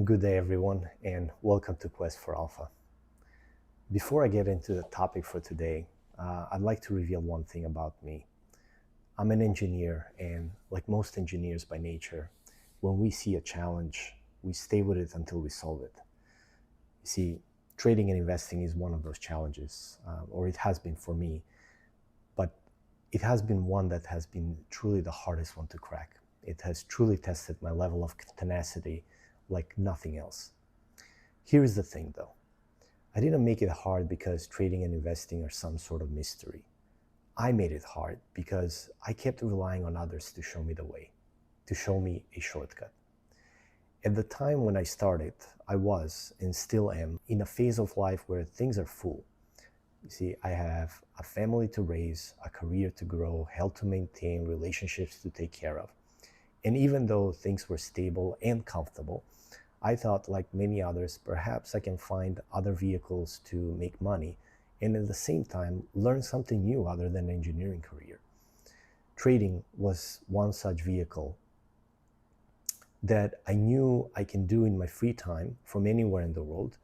Good day, everyone, and welcome to Quest for Alpha. Before I get into the topic for today, I'd like to reveal one thing about me. I'm an engineer, and like most engineers by nature, when we see a challenge, we stay with it until we solve it. You see, trading and investing is one of those challenges, or it has been for me, but it has been one that has been truly the hardest one to crack. It has truly tested my level of tenacity like nothing else. Here's the thing though. I didn't make it hard because trading and investing are some sort of mystery. I made it hard because I kept relying on others to show me the way, to show me a shortcut. At the time when I started, I was, and still am, in a phase of life where things are full. You see, I have a family to raise, a career to grow, health to maintain, relationships to take care of. And even though things were stable and comfortable, I thought, like many others, perhaps I can find other vehicles to make money and at the same time learn something new other than an engineering career. Trading was one such vehicle that I knew I can do in my free time from anywhere in the world,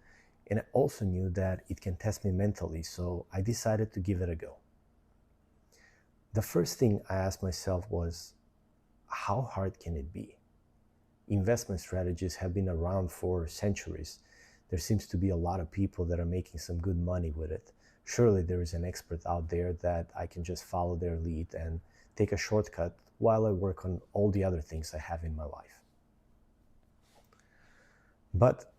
and I also knew that it can test me mentally, so I decided to give it a go. The first thing I asked myself was, how hard can it be? Investment strategies have been around for centuries. There seems to be a lot of people that are making some good money with it. Surely there is an expert out there that I can just follow their lead and take a shortcut while I work on all the other things I have in my life. But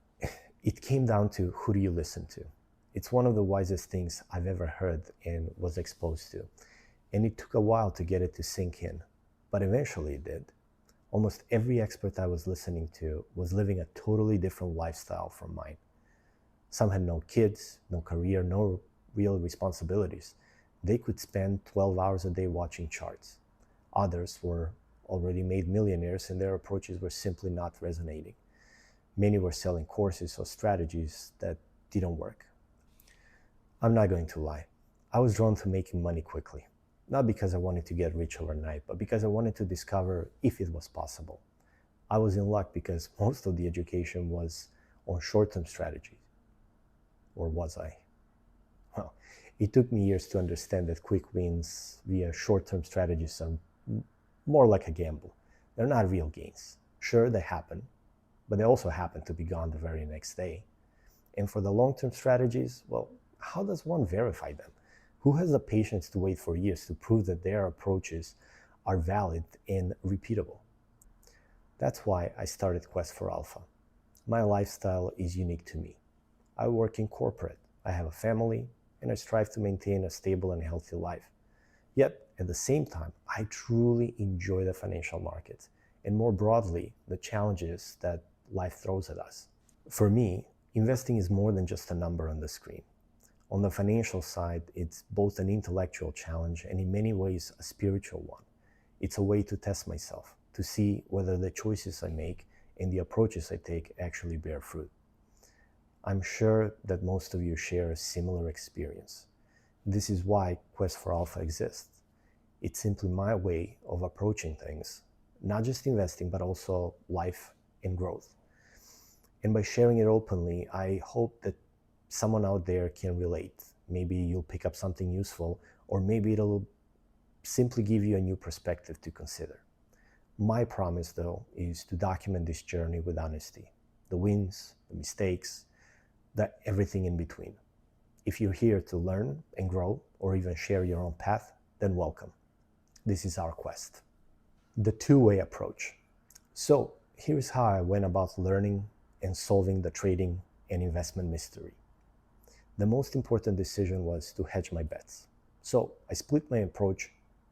it came down to, who do you listen to? It's one of the wisest things I've ever heard and was exposed to. And it took a while to get it to sink in, but eventually it did. Almost every expert I was listening to was living a totally different lifestyle from mine. Some had no kids, no career, no real responsibilities. They could spend 12 hours a day watching charts. Others were already made millionaires and their approaches were simply not resonating. Many were selling courses or strategies that didn't work. I'm not going to lie. I was drawn to making money quickly. Not because I wanted to get rich overnight, but because I wanted to discover if it was possible. I was in luck because most of the education was on short-term strategies. Or was I? Well, it took me years to understand that quick wins via short-term strategies are more like a gamble. They're not real gains. Sure, they happen, but they also happen to be gone the very next day. And for the long-term strategies, well, how does one verify them? Who has the patience to wait for years to prove that their approaches are valid and repeatable? That's why I started Quest for Alpha. My lifestyle is unique to me. I work in corporate, I have a family, and I strive to maintain a stable and healthy life. Yet, at the same time, I truly enjoy the financial markets, and more broadly, the challenges that life throws at us. For me, investing is more than just a number on the screen. On the financial side, it's both an intellectual challenge and in many ways a spiritual one. It's a way to test myself, to see whether the choices I make and the approaches I take actually bear fruit. I'm sure that most of you share a similar experience. This is why Quest for Alpha exists. It's simply my way of approaching things, not just investing, but also life and growth. And by sharing it openly, I hope that someone out there can relate. Maybe you'll pick up something useful, or maybe it'll simply give you a new perspective to consider. My promise, though, is to document this journey with honesty. The wins, the mistakes, everything in between. If you're here to learn and grow, or even share your own path, then welcome. This is our quest. The two-way approach. So here's how I went about learning and solving the trading and investment mystery. The most important decision was to hedge my bets. So I split my approach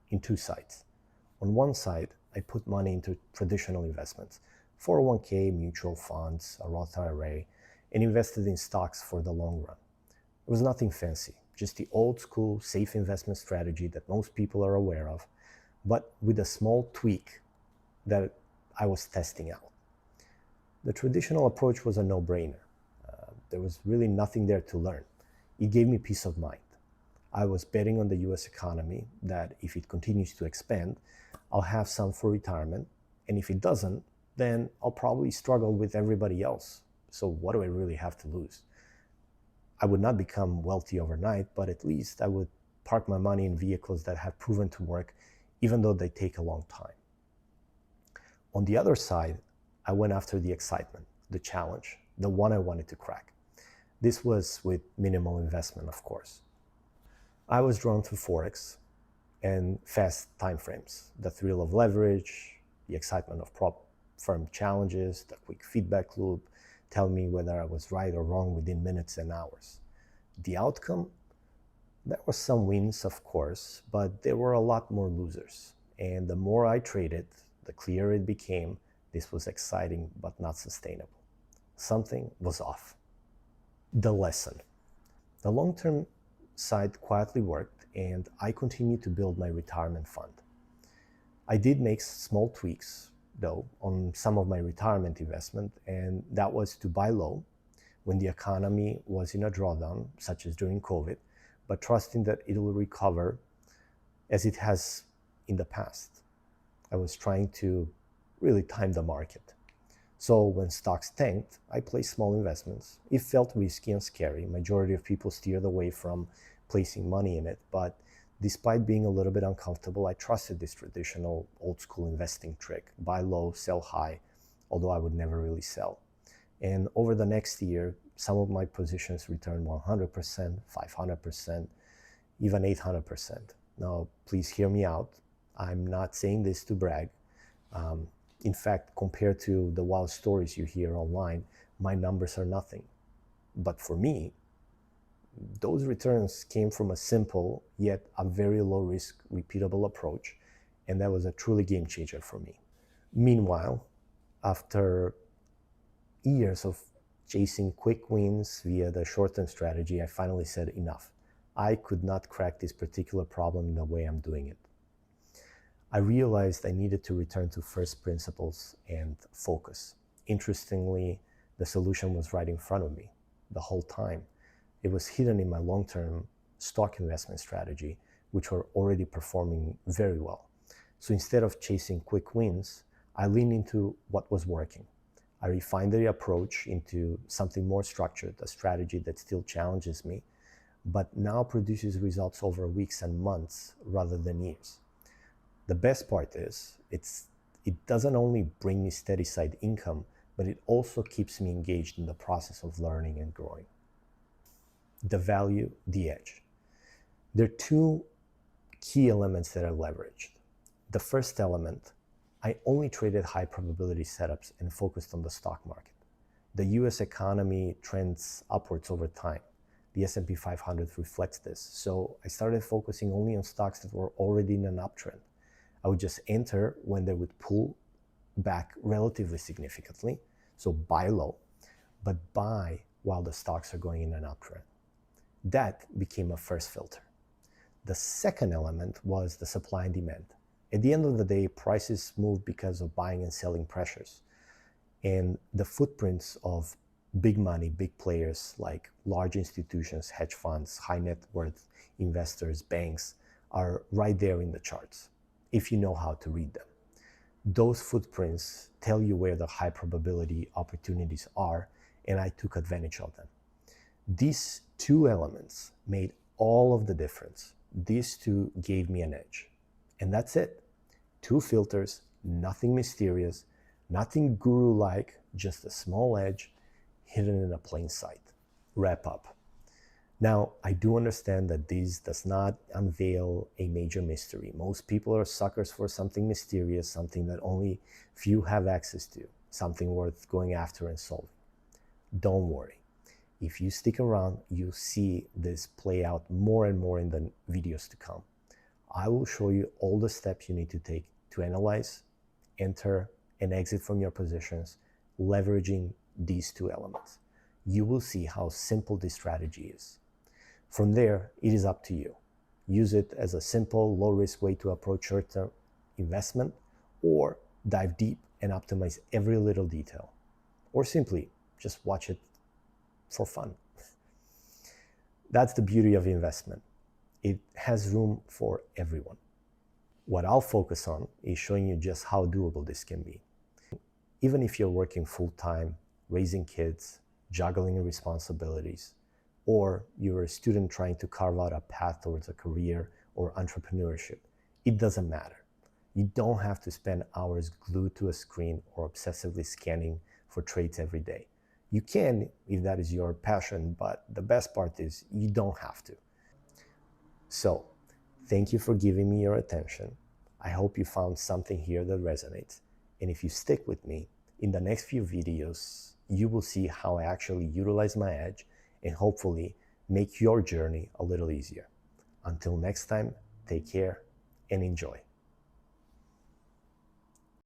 in two sides. On one side, I put money into traditional investments, 401k, mutual funds, a Roth IRA, and invested in stocks for the long run. It was nothing fancy, just the old school safe investment strategy that most people are aware of, but with a small tweak that I was testing out. The traditional approach was a no-brainer. There was really nothing there to learn. It gave me peace of mind. I was betting on the US economy that if it continues to expand, I'll have some for retirement, and if it doesn't, then I'll probably struggle with everybody else. So what do I really have to lose? I would not become wealthy overnight, but at least I would park my money in vehicles that have proven to work, even though they take a long time. On the other side, I went after the excitement, the challenge, the one I wanted to crack. This was with minimal investment, of course. I was drawn to Forex and fast timeframes, the thrill of leverage, the excitement of prop firm challenges, the quick feedback loop, tell me whether I was right or wrong within minutes and hours. The outcome? There were some wins, of course, but there were a lot more losers. And the more I traded, the clearer it became this was exciting but not sustainable. Something was off. The lesson. The long-term side quietly worked, and I continued to build my retirement fund. I did make small tweaks, though, on some of my retirement investment, and that was to buy low when the economy was in a drawdown, such as during COVID, but trusting that it will recover as it has in the past. I was trying to really time the market. So when stocks tanked, I placed small investments. It felt risky and scary. Majority of people steered away from placing money in it, but despite being a little bit uncomfortable, I trusted this traditional old school investing trick: buy low, sell high, although I would never really sell. And over the next year, some of my positions returned 100%, 500%, even 800%. Now, please hear me out. I'm not saying this to brag. In fact, compared to the wild stories you hear online, my numbers are nothing. But for me, those returns came from a simple yet a very low risk, repeatable approach, and that was a truly game changer for me. Meanwhile, after years of chasing quick wins via the short-term strategy, I finally said enough. I could not crack this particular problem in the way I'm doing it. I realized I needed to return to first principles and focus. Interestingly, the solution was right in front of me the whole time. It was hidden in my long-term stock investment strategy, which were already performing very well. So instead of chasing quick wins, I leaned into what was working. I refined the approach into something more structured, a strategy that still challenges me, but now produces results over weeks and months rather than years. The best part is, it doesn't only bring me steady side income, but it also keeps me engaged in the process of learning and growing. The value, the edge. There are two key elements that I leveraged. The first element, I only traded high probability setups and focused on the stock market. The US economy trends upwards over time. The S&P 500 reflects this. So I started focusing only on stocks that were already in an uptrend. I would just enter when they would pull back relatively significantly. So buy low, but buy while the stocks are going in an uptrend. That became a first filter. The second element was the supply and demand. At the end of the day, prices move because of buying and selling pressures. And the footprints of big money, big players like large institutions, hedge funds, high net worth investors, banks are right there in the charts, if you know how to read them. Those footprints tell you where the high probability opportunities are, and I took advantage of them. These two elements made all of the difference. These two gave me an edge. And that's it. Two filters, nothing mysterious, nothing guru-like, just a small edge hidden in a plain sight. Wrap up. Now, I do understand that this does not unveil a major mystery. Most people are suckers for something mysterious, something that only few have access to, something worth going after and solving. Don't worry. If you stick around, you'll see this play out more and more in the videos to come. I will show you all the steps you need to take to analyze, enter, and exit from your positions, leveraging these two elements. You will see how simple this strategy is. From there, it is up to you. Use it as a simple, low-risk way to approach short-term investment, or dive deep and optimize every little detail, or simply just watch it for fun. That's the beauty of investment. It has room for everyone. What I'll focus on is showing you just how doable this can be. Even if you're working full-time, raising kids, juggling responsibilities, or you're a student trying to carve out a path towards a career or entrepreneurship, it doesn't matter. You don't have to spend hours glued to a screen or obsessively scanning for traits every day. You can if that is your passion, but the best part is you don't have to. So, thank you for giving me your attention. I hope you found something here that resonates. And if you stick with me, in the next few videos, you will see how I actually utilize my edge and hopefully make your journey a little easier. Until next time, take care and enjoy.